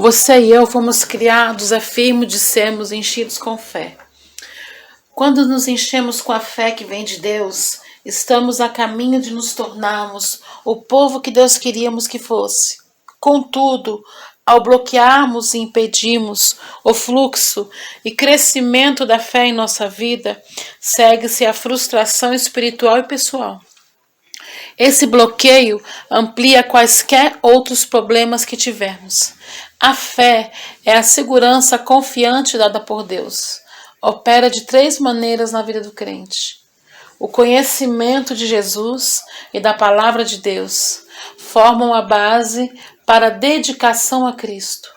Você e eu fomos criados, afirmo, de sermos enchidos com fé. Quando nos enchemos com a fé que vem de Deus, estamos a caminho de nos tornarmos o povo que Deus queríamos que fosse. Contudo, ao bloquearmos e impedirmos o fluxo e crescimento da fé em nossa vida, segue-se a frustração espiritual e pessoal. Esse bloqueio amplia quaisquer outros problemas que tivermos. A fé é a segurança confiante dada por Deus. Opera de 3 maneiras na vida do crente. O conhecimento de Jesus e da palavra de Deus formam a base para a dedicação a Cristo.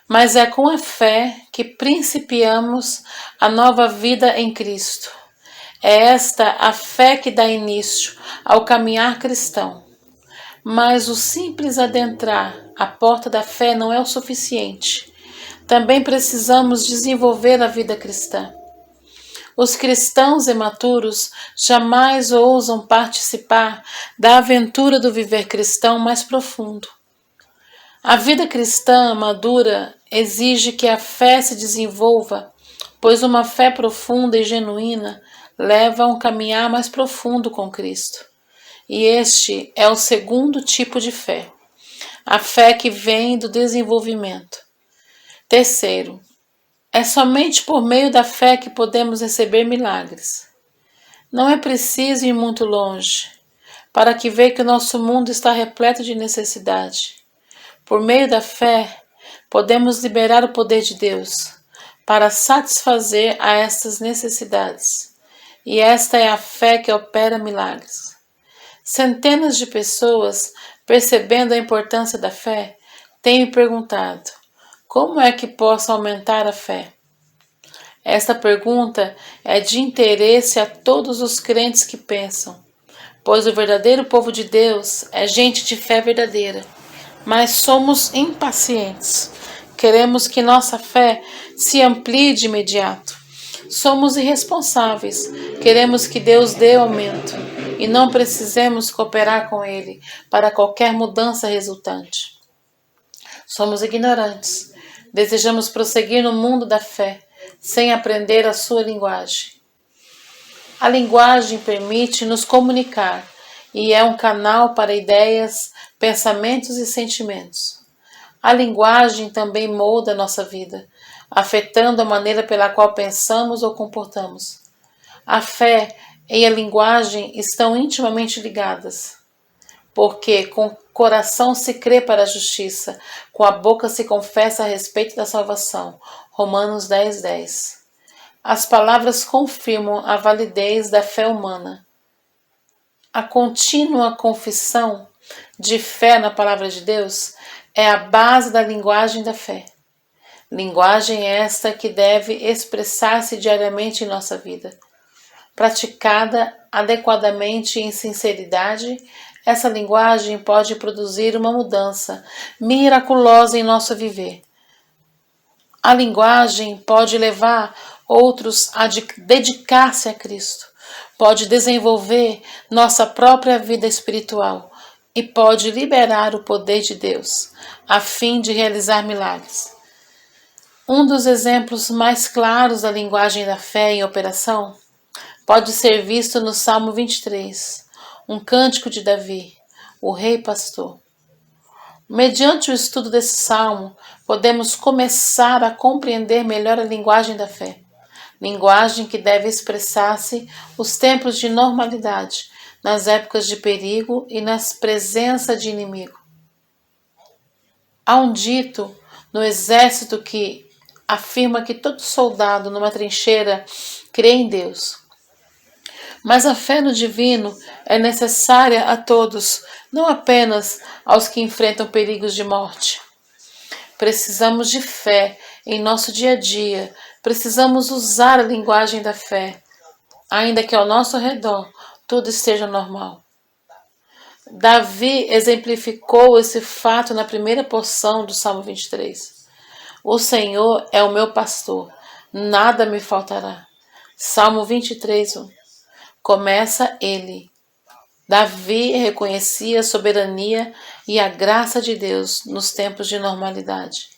Mas é com a fé que principiamos a nova vida em Cristo. É esta a fé que dá início ao caminhar cristão. Mas o simples adentrar a porta da fé não é o suficiente. Também precisamos desenvolver a vida cristã. Os cristãos imaturos jamais ousam participar da aventura do viver cristão mais profundo. A vida cristã madura exige que a fé se desenvolva, pois uma fé profunda e genuína leva a um caminhar mais profundo com Cristo. E este é o segundo tipo de fé, a fé que vem do desenvolvimento. Terceiro, é somente por meio da fé que podemos receber milagres. Não é preciso ir muito longe para que veja que o nosso mundo está repleto de necessidade. Por meio da fé, podemos liberar o poder de Deus para satisfazer a estas necessidades. E esta é a fé que opera milagres. Centenas de pessoas, percebendo a importância da fé, têm me perguntado: como é que posso aumentar a fé? Esta pergunta é de interesse a todos os crentes que pensam, pois o verdadeiro povo de Deus é gente de fé verdadeira. Mas somos impacientes. Queremos que nossa fé se amplie de imediato. Somos irresponsáveis. Queremos que Deus dê aumento e não precisemos cooperar com Ele para qualquer mudança resultante. Somos ignorantes. Desejamos prosseguir no mundo da fé sem aprender a sua linguagem. A linguagem permite nos comunicar e é um canal para ideias, pensamentos e sentimentos. A linguagem também molda a nossa vida, afetando a maneira pela qual pensamos ou comportamos. A fé e a linguagem estão intimamente ligadas, porque com o coração se crê para a justiça, com a boca se confessa a respeito da salvação. Romanos 10:10. As palavras confirmam a validez da fé humana. A contínua confissão de fé na palavra de Deus é a base da linguagem da fé. Linguagem esta que deve expressar-se diariamente em nossa vida. Praticada adequadamente e em sinceridade, essa linguagem pode produzir uma mudança miraculosa em nosso viver. A linguagem pode levar outros a dedicar-se a Cristo, pode desenvolver nossa própria vida espiritual e pode liberar o poder de Deus, a fim de realizar milagres. Um dos exemplos mais claros da linguagem da fé em operação pode ser visto no Salmo 23, um cântico de Davi, o rei pastor. Mediante o estudo desse salmo, podemos começar a compreender melhor a linguagem da fé, linguagem que deve expressar-se nos tempos de normalidade, nas épocas de perigo e nas presenças de inimigo. Há um dito no exército que afirma que todo soldado numa trincheira crê em Deus. Mas a fé no divino é necessária a todos, não apenas aos que enfrentam perigos de morte. Precisamos de fé em nosso dia a dia, precisamos usar a linguagem da fé, ainda que ao nosso redor tudo esteja normal. Davi exemplificou esse fato na primeira porção do Salmo 23. O Senhor é o meu pastor, nada me faltará. Salmo 23:1. Começa ele. Davi reconhecia a soberania e a graça de Deus nos tempos de normalidade.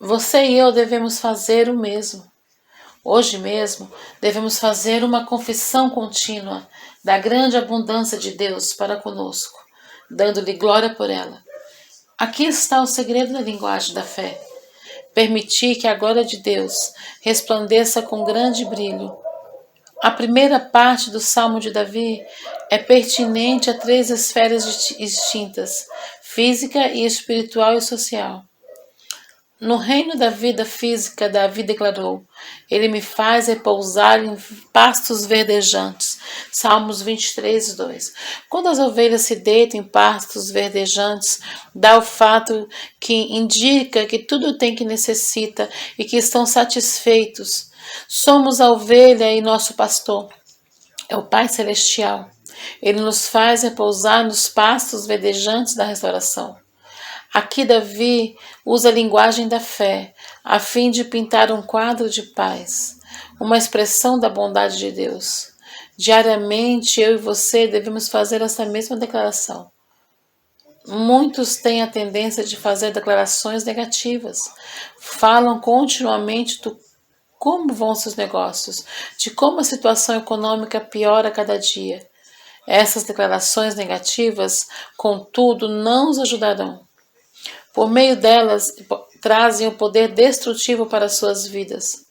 Você e eu devemos fazer o mesmo. Hoje mesmo, devemos fazer uma confissão contínua da grande abundância de Deus para conosco, dando-lhe glória por ela. Aqui está o segredo da linguagem da fé. Permitir que a glória de Deus resplandeça com grande brilho. A primeira parte do Salmo de Davi é pertinente a 3 esferas distintas: física e espiritual e social. No reino da vida física, Davi declarou: Ele me faz repousar em pastos verdejantes. Salmos 23, 2. Quando as ovelhas se deitam em pastos verdejantes, dá o fato que indica que tudo tem que necessita e que estão satisfeitos. Somos a ovelha e nosso pastor é o Pai Celestial. Ele nos faz repousar nos pastos verdejantes da restauração. Aqui Davi usa a linguagem da fé, a fim de pintar um quadro de paz, uma expressão da bondade de Deus. Diariamente, eu e você devemos fazer essa mesma declaração. Muitos têm a tendência de fazer declarações negativas. Falam continuamente do como vão seus negócios, de como a situação econômica piora a cada dia. Essas declarações negativas, contudo, não os ajudarão. Por meio delas, trazem o poder destrutivo para suas vidas.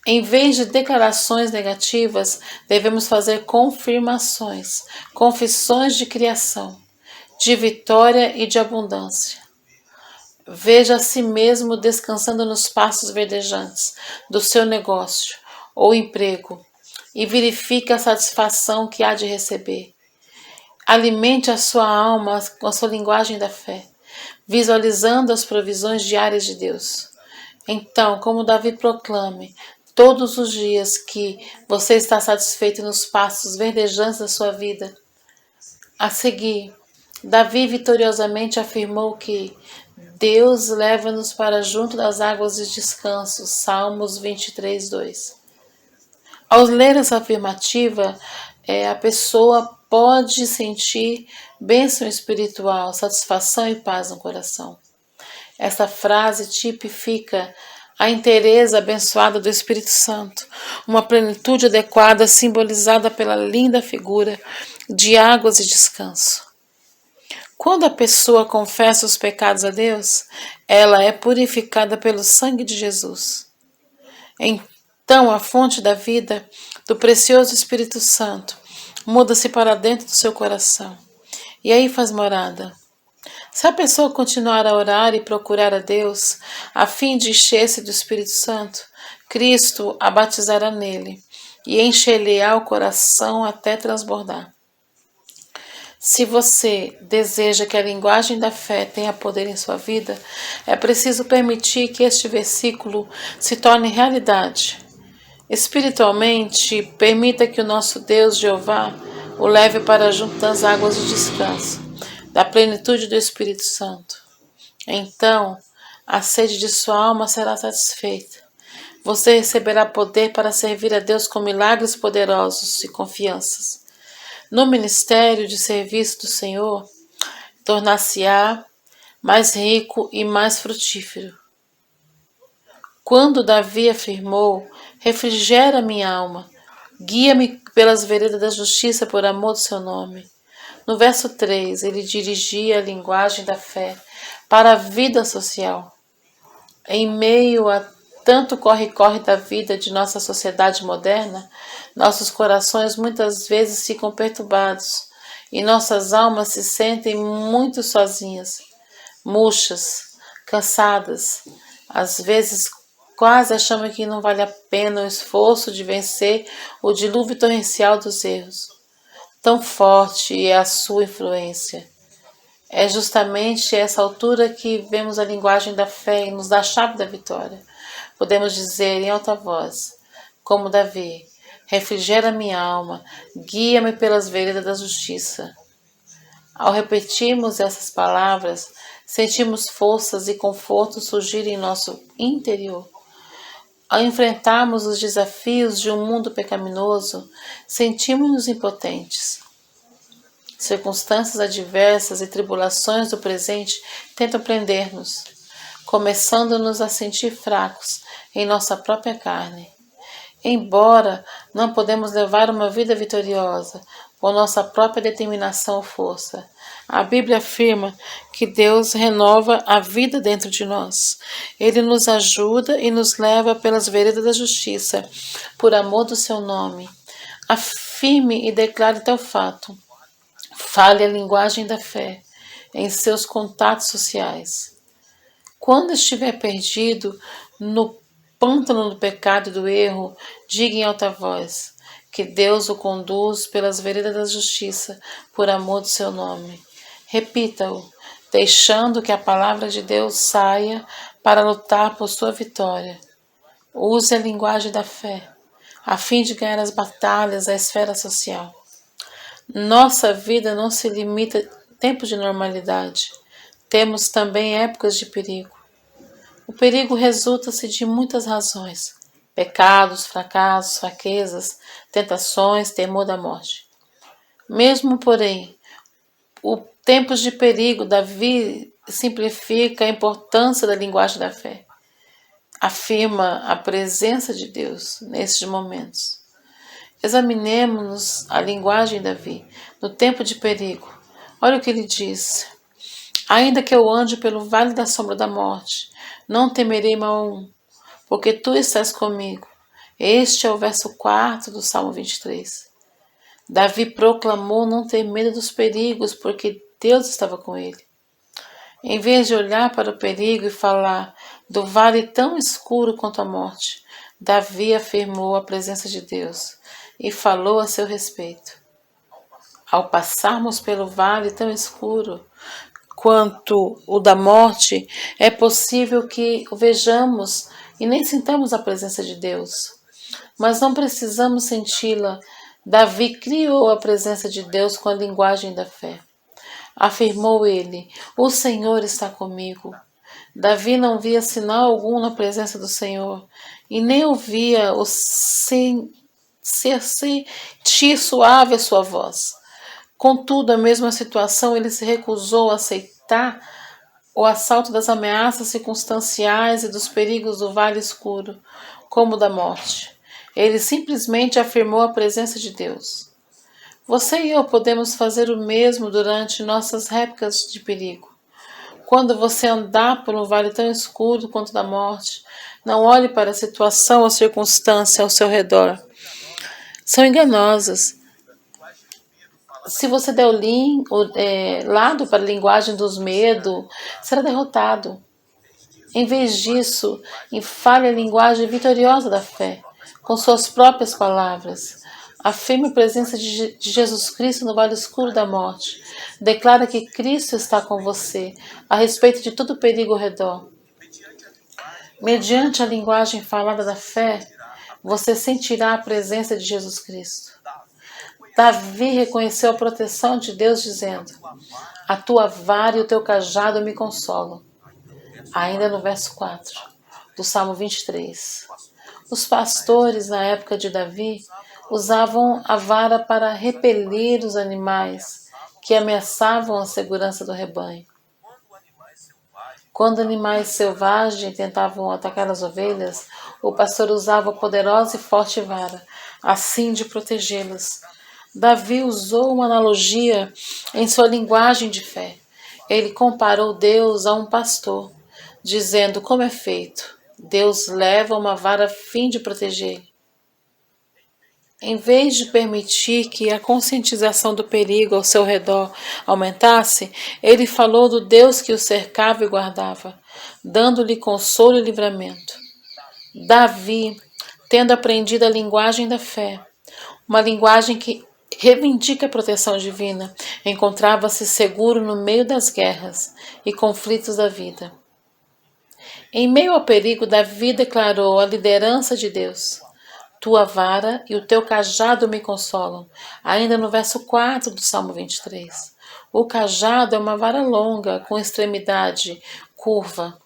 Em vez de declarações negativas, devemos fazer confirmações, confissões de criação, de vitória e de abundância. Veja a si mesmo descansando nos pastos verdejantes do seu negócio ou emprego e verifique a satisfação que há de receber. Alimente a sua alma com a sua linguagem da fé, visualizando as provisões diárias de Deus. Então, como Davi proclame todos os dias que você está satisfeito nos pastos verdejantes da sua vida. A seguir, Davi vitoriosamente afirmou que Deus leva-nos para junto das águas de descanso. Salmos 23, 2. Ao ler essa afirmativa, a pessoa pode sentir bênção espiritual, satisfação e paz no coração. Esta frase tipifica a inteireza abençoada do Espírito Santo, uma plenitude adequada simbolizada pela linda figura de águas e descanso. Quando a pessoa confessa os pecados a Deus, ela é purificada pelo sangue de Jesus. Então a fonte da vida, do precioso Espírito Santo, muda-se para dentro do seu coração. E aí faz morada. Se a pessoa continuar a orar e procurar a Deus, a fim de encher-se do Espírito Santo, Cristo a batizará nele e encher-lhe-á o coração até transbordar. Se você deseja que a linguagem da fé tenha poder em sua vida, é preciso permitir que este versículo se torne realidade. Espiritualmente, permita que o nosso Deus, Jeová, o leve para junto das águas de descanso, da plenitude do Espírito Santo. Então, a sede de sua alma será satisfeita. Você receberá poder para servir a Deus com milagres poderosos e confianças. No ministério de serviço do Senhor, tornar-se-á mais rico e mais frutífero. Quando Davi afirmou: refrigera minha alma, guia-me pelas veredas da justiça por amor do seu nome. No verso 3, ele dirigia a linguagem da fé para a vida social. Em meio a tanto corre-corre da vida de nossa sociedade moderna, nossos corações muitas vezes ficam perturbados e nossas almas se sentem muito sozinhas, murchas, cansadas. Às vezes quase achamos que não vale a pena o esforço de vencer o dilúvio torrencial dos erros. Tão forte é a sua influência. É justamente essa altura que vemos a linguagem da fé e nos dá a chave da vitória. Podemos dizer em alta voz, como Davi: refrigera minha alma, guia-me pelas veredas da justiça. Ao repetirmos essas palavras, sentimos forças e conforto surgirem em nosso interior. Ao enfrentarmos os desafios de um mundo pecaminoso, sentimos-nos impotentes. Circunstâncias adversas e tribulações do presente tentam prender-nos. começando-nos a sentir fracos em nossa própria carne. Embora não podemos levar uma vida vitoriosa com nossa própria determinação ou força, a Bíblia afirma que Deus renova a vida dentro de nós. Ele nos ajuda e nos leva pelas veredas da justiça, por amor do seu nome. Afirme e declare tal fato. Fale a linguagem da fé em seus contatos sociais. Quando estiver perdido no pântano do pecado e do erro, diga em alta voz que Deus o conduz pelas veredas da justiça, por amor do seu nome. Repita-o, deixando que a palavra de Deus saia para lutar por sua vitória. Use a linguagem da fé, a fim de ganhar as batalhas da esfera social. Nossa vida não se limita a tempos de normalidade. Temos também épocas de perigo. O perigo resulta-se de muitas razões: pecados, fracassos, fraquezas, tentações, temor da morte. Mesmo, porém, os tempos de perigo, Davi simplifica a importância da linguagem da fé. Afirma a presença de Deus nesses momentos. Examinemos a linguagem de Davi no tempo de perigo. Olha o que ele diz. Ainda que eu ande pelo vale da sombra da morte, não temerei mal algum, porque tu estás comigo. Este é o verso 4 do Salmo 23. Davi proclamou não ter medo dos perigos, porque Deus estava com ele. Em vez de olhar para o perigo e falar do vale tão escuro quanto a morte, Davi afirmou a presença de Deus e falou a seu respeito. Ao passarmos pelo vale tão escuro quanto o da morte, é possível que o vejamos e nem sintamos a presença de Deus. Mas não precisamos senti-la. Davi criou a presença de Deus com a linguagem da fé. Afirmou ele: o Senhor está comigo. Davi não via sinal algum na presença do Senhor e nem ouvia o sentir suave a sua voz. Contudo, a mesma situação, ele se recusou a aceitar o assalto das ameaças circunstanciais e dos perigos do vale escuro, como da morte. Ele simplesmente afirmou a presença de Deus. Você e eu podemos fazer o mesmo durante nossas épocas de perigo. Quando você andar por um vale tão escuro quanto da morte, não olhe para a situação ou circunstância ao seu redor. São enganosas. Se você der lado para a linguagem dos medos, será derrotado. Em vez disso, fale a linguagem vitoriosa da fé, com suas próprias palavras. Afirme a presença de Jesus Cristo no vale escuro da morte. Declara que Cristo está com você, a respeito de todo o perigo ao redor. Mediante a linguagem falada da fé, você sentirá a presença de Jesus Cristo. Davi reconheceu a proteção de Deus, dizendo: a tua vara e o teu cajado me consolam. Ainda no verso 4 do Salmo 23. Os pastores, na época de Davi, usavam a vara para repelir os animais que ameaçavam a segurança do rebanho. Quando animais selvagens tentavam atacar as ovelhas, o pastor usava a poderosa e forte vara, assim de protegê-las. Davi usou uma analogia em sua linguagem de fé. Ele comparou Deus a um pastor, dizendo como é feito. Deus leva uma vara a fim de proteger. Em vez de permitir que a conscientização do perigo ao seu redor aumentasse, ele falou do Deus que o cercava e guardava, dando-lhe consolo e livramento. Davi, tendo aprendido a linguagem da fé, uma linguagem que reivindica a proteção divina, encontrava-se seguro no meio das guerras e conflitos da vida. Em meio ao perigo, Davi declarou a liderança de Deus. Tua vara e o teu cajado me consolam. Ainda no verso 4 do Salmo 23. O cajado é uma vara longa, com extremidade curva,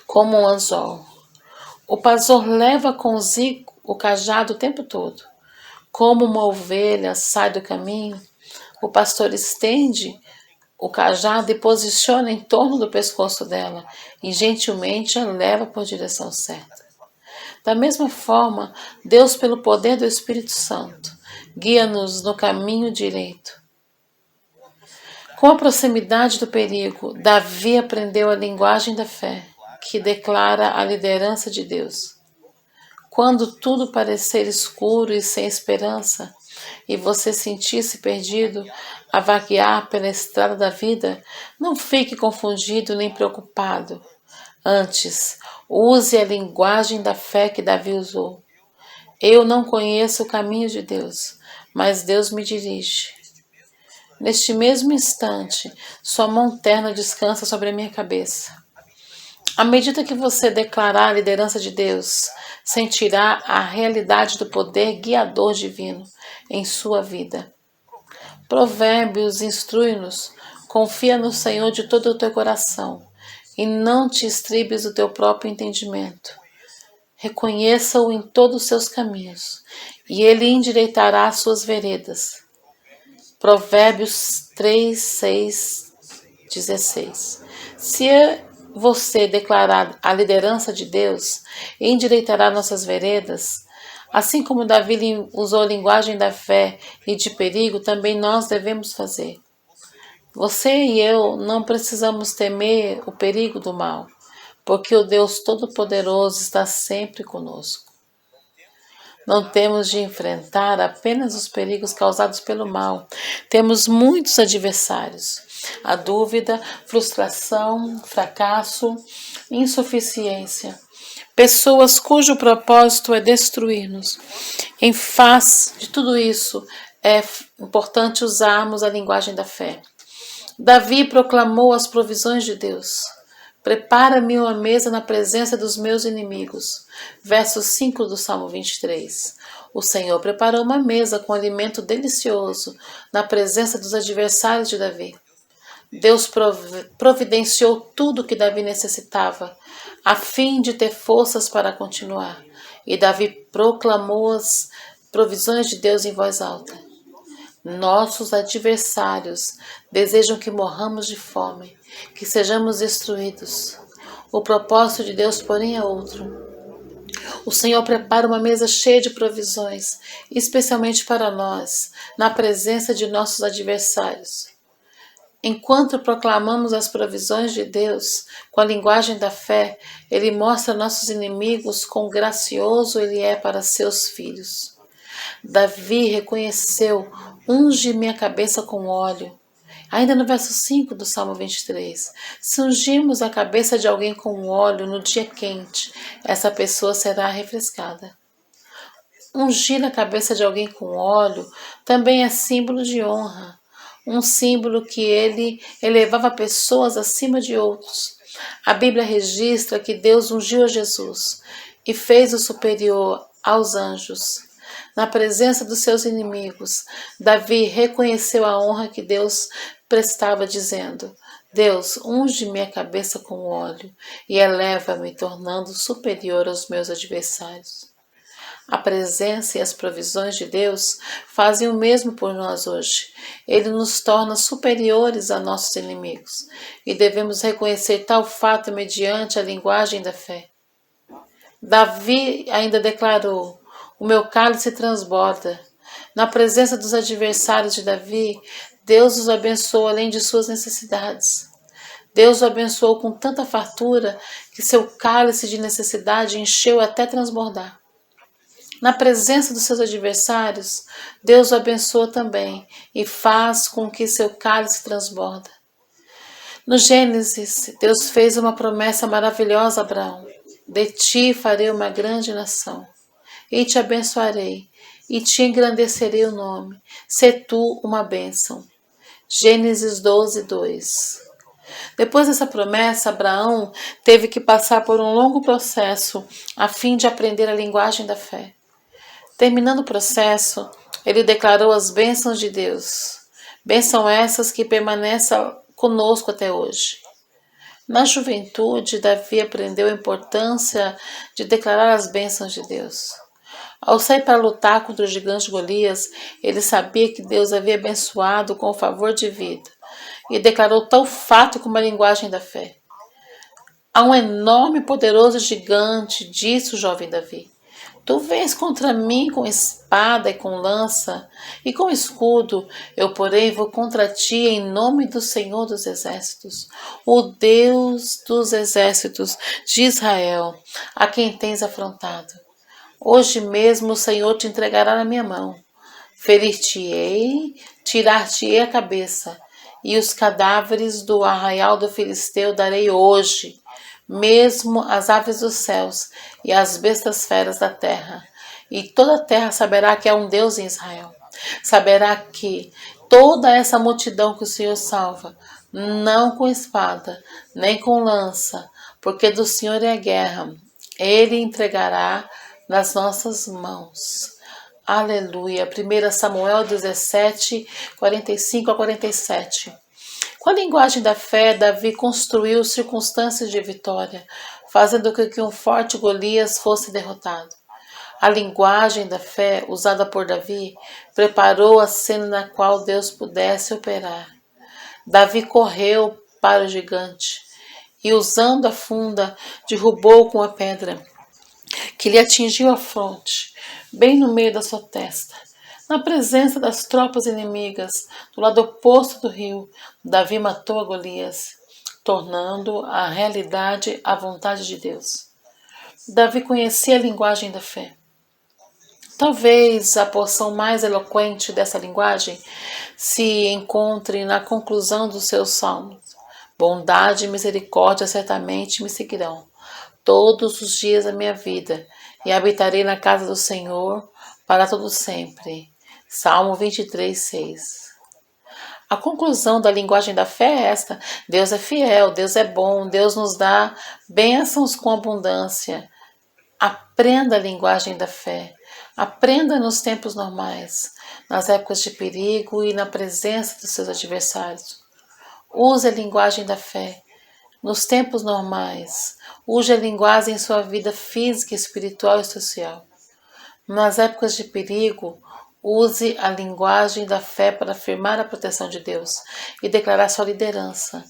como um anzol. O pastor leva consigo o cajado o tempo todo. Como uma ovelha sai do caminho, o pastor estende o cajado e posiciona em torno do pescoço dela e gentilmente a leva por direção certa. Da mesma forma, Deus, pelo poder do Espírito Santo, guia-nos no caminho direito. Com a proximidade do perigo, Davi aprendeu a linguagem da fé, que declara a liderança de Deus. Quando tudo parecer escuro e sem esperança, e você sentir-se perdido a vaguear pela estrada da vida, não fique confundido nem preocupado. Antes, use a linguagem da fé que Davi usou. Eu não conheço o caminho de Deus, mas Deus me dirige. Neste mesmo instante, sua mão terna descansa sobre a minha cabeça. À medida que você declarar a liderança de Deus, sentirá a realidade do poder guiador divino em sua vida. Provérbios instrui-nos: confia no Senhor de todo o teu coração e não te estribes do teu próprio entendimento. Reconheça-o em todos os seus caminhos e ele endireitará as suas veredas. Provérbios 3, 6, 16. Se você declarar a liderança de Deus, endireitará nossas veredas. Assim como Davi usou a linguagem da fé e de perigo, também nós devemos fazer. Você e eu não precisamos temer o perigo do mal, porque o Deus Todo-Poderoso está sempre conosco. Não temos de enfrentar apenas os perigos causados pelo mal. Temos muitos adversários. A dúvida, frustração, fracasso, insuficiência. Pessoas cujo propósito é destruir-nos. Em face de tudo isso, é importante usarmos a linguagem da fé. Davi proclamou as provisões de Deus. Prepara-me uma mesa na presença dos meus inimigos. Verso 5 do Salmo 23. O Senhor preparou uma mesa com alimento delicioso na presença dos adversários de Davi. Deus providenciou tudo o que Davi necessitava, a fim de ter forças para continuar. E Davi proclamou as provisões de Deus em voz alta. Nossos adversários desejam que morramos de fome, que sejamos destruídos. O propósito de Deus, porém, é outro. O Senhor prepara uma mesa cheia de provisões, especialmente para nós, na presença de nossos adversários. Enquanto proclamamos as provisões de Deus com a linguagem da fé, Ele mostra a nossos inimigos quão gracioso Ele é para seus filhos. Davi reconheceu: unge minha cabeça com óleo. Ainda no verso 5 do Salmo 23. Se ungirmos a cabeça de alguém com óleo no dia quente, essa pessoa será refrescada. Ungir a cabeça de alguém com óleo também é símbolo de honra. Um símbolo que ele elevava pessoas acima de outros. A Bíblia registra que Deus ungiu a Jesus e fez-o superior aos anjos. Na presença dos seus inimigos, Davi reconheceu a honra que Deus prestava, dizendo: Deus, unge minha cabeça com óleo e eleva-me, tornando superior aos meus adversários. A presença e as provisões de Deus fazem o mesmo por nós hoje. Ele nos torna superiores a nossos inimigos e devemos reconhecer tal fato mediante a linguagem da fé. Davi ainda declarou: o meu cálice transborda. Na presença dos adversários de Davi, Deus os abençoou além de suas necessidades. Deus o abençoou com tanta fartura que seu cálice de necessidade encheu até transbordar. Na presença dos seus adversários, Deus o abençoa também e faz com que seu cálice transborda. No Gênesis, Deus fez uma promessa maravilhosa a Abraão: de ti farei uma grande nação, e te abençoarei, e te engrandecerei o nome, sê tu uma bênção. Gênesis 12, 2. Depois dessa promessa, Abraão teve que passar por um longo processo a fim de aprender a linguagem da fé. Terminando o processo, ele declarou as bênçãos de Deus. Bênçãos essas que permanecem conosco até hoje. Na juventude, Davi aprendeu a importância de declarar as bênçãos de Deus. Ao sair para lutar contra o gigante Golias, ele sabia que Deus havia abençoado com o favor de vida, e declarou tal fato com uma linguagem da fé. Há um enorme e poderoso gigante, disse o jovem Davi. Tu vens contra mim com espada e com lança e com escudo, eu porém vou contra ti em nome do Senhor dos Exércitos, o Deus dos Exércitos de Israel, a quem tens afrontado. Hoje mesmo o Senhor te entregará na minha mão. Ferir-te-ei, tirar-te-ei a cabeça, e os cadáveres do arraial do Filisteu darei hoje, mesmo as aves dos céus e as bestas feras da terra. E toda a terra saberá que há um Deus em Israel. Saberá que toda essa multidão que o Senhor salva, não com espada, nem com lança, porque do Senhor é a guerra, Ele entregará nas nossas mãos. Aleluia. 1 Samuel 17, 45 a 47. Com a linguagem da fé, Davi construiu circunstâncias de vitória, fazendo com que um forte Golias fosse derrotado. A linguagem da fé, usada por Davi, preparou a cena na qual Deus pudesse operar. Davi correu para o gigante e, usando a funda, derrubou com a pedra, que lhe atingiu a fronte, bem no meio da sua testa. Na presença das tropas inimigas, do lado oposto do rio, Davi matou a Golias, tornando a realidade a vontade de Deus. Davi conhecia a linguagem da fé. Talvez a porção mais eloquente dessa linguagem se encontre na conclusão dos seus salmos. Bondade e misericórdia certamente me seguirão todos os dias da minha vida, e habitarei na casa do Senhor para todo sempre. Salmo 23, 6. A conclusão da linguagem da fé é esta: Deus é fiel, Deus é bom, Deus nos dá bênçãos com abundância. Aprenda a linguagem da fé. Aprenda nos tempos normais, nas épocas de perigo e na presença dos seus adversários. Use a linguagem da fé. Nos tempos normais, use a linguagem em sua vida física, espiritual e social. Nas épocas de perigo, use a linguagem da fé para afirmar a proteção de Deus e declarar sua liderança.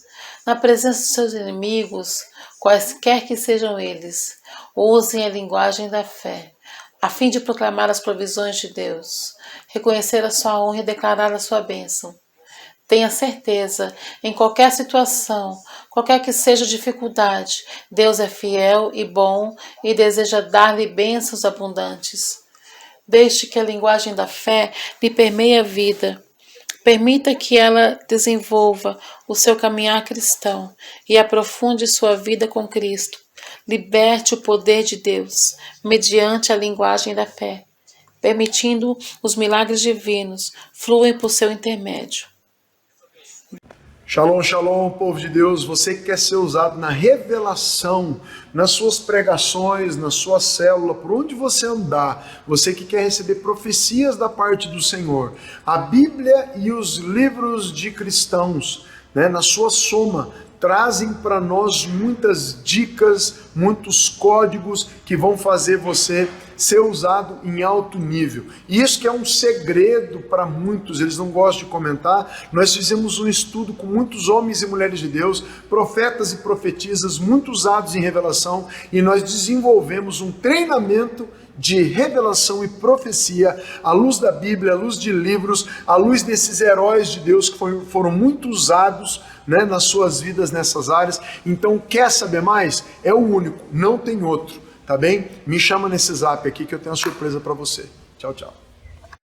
Na presença de seus inimigos, quaisquer que sejam eles, usem a linguagem da fé, a fim de proclamar as provisões de Deus, reconhecer a sua honra e declarar a sua bênção. Tenha certeza, em qualquer situação, qualquer que seja a dificuldade, Deus é fiel e bom e deseja dar-lhe bênçãos abundantes. Deixe que a linguagem da fé lhe permeie a vida. Permita que ela desenvolva o seu caminhar cristão e aprofunde sua vida com Cristo. Liberte o poder de Deus mediante a linguagem da fé, permitindo os milagres divinos fluem por seu intermédio. Shalom, shalom, povo de Deus, você que quer ser usado na revelação, nas suas pregações, na sua célula, por onde você andar, você que quer receber profecias da parte do Senhor, a Bíblia e os livros de cristãos, na sua soma, trazem para nós muitas dicas, muitos códigos que vão fazer você ser usado em alto nível. E isso que é um segredo para muitos, eles não gostam de comentar. Nós fizemos um estudo com muitos homens e mulheres de Deus, profetas e profetisas, muito usados em revelação, e nós desenvolvemos um treinamento de revelação e profecia à luz da Bíblia, à luz de livros, à luz desses heróis de Deus que foram muito usados nas suas vidas nessas áreas. Então, quer saber mais? É o único, não tem outro, tá bem? Me chama nesse zap aqui que eu tenho uma surpresa para você. Tchau, tchau.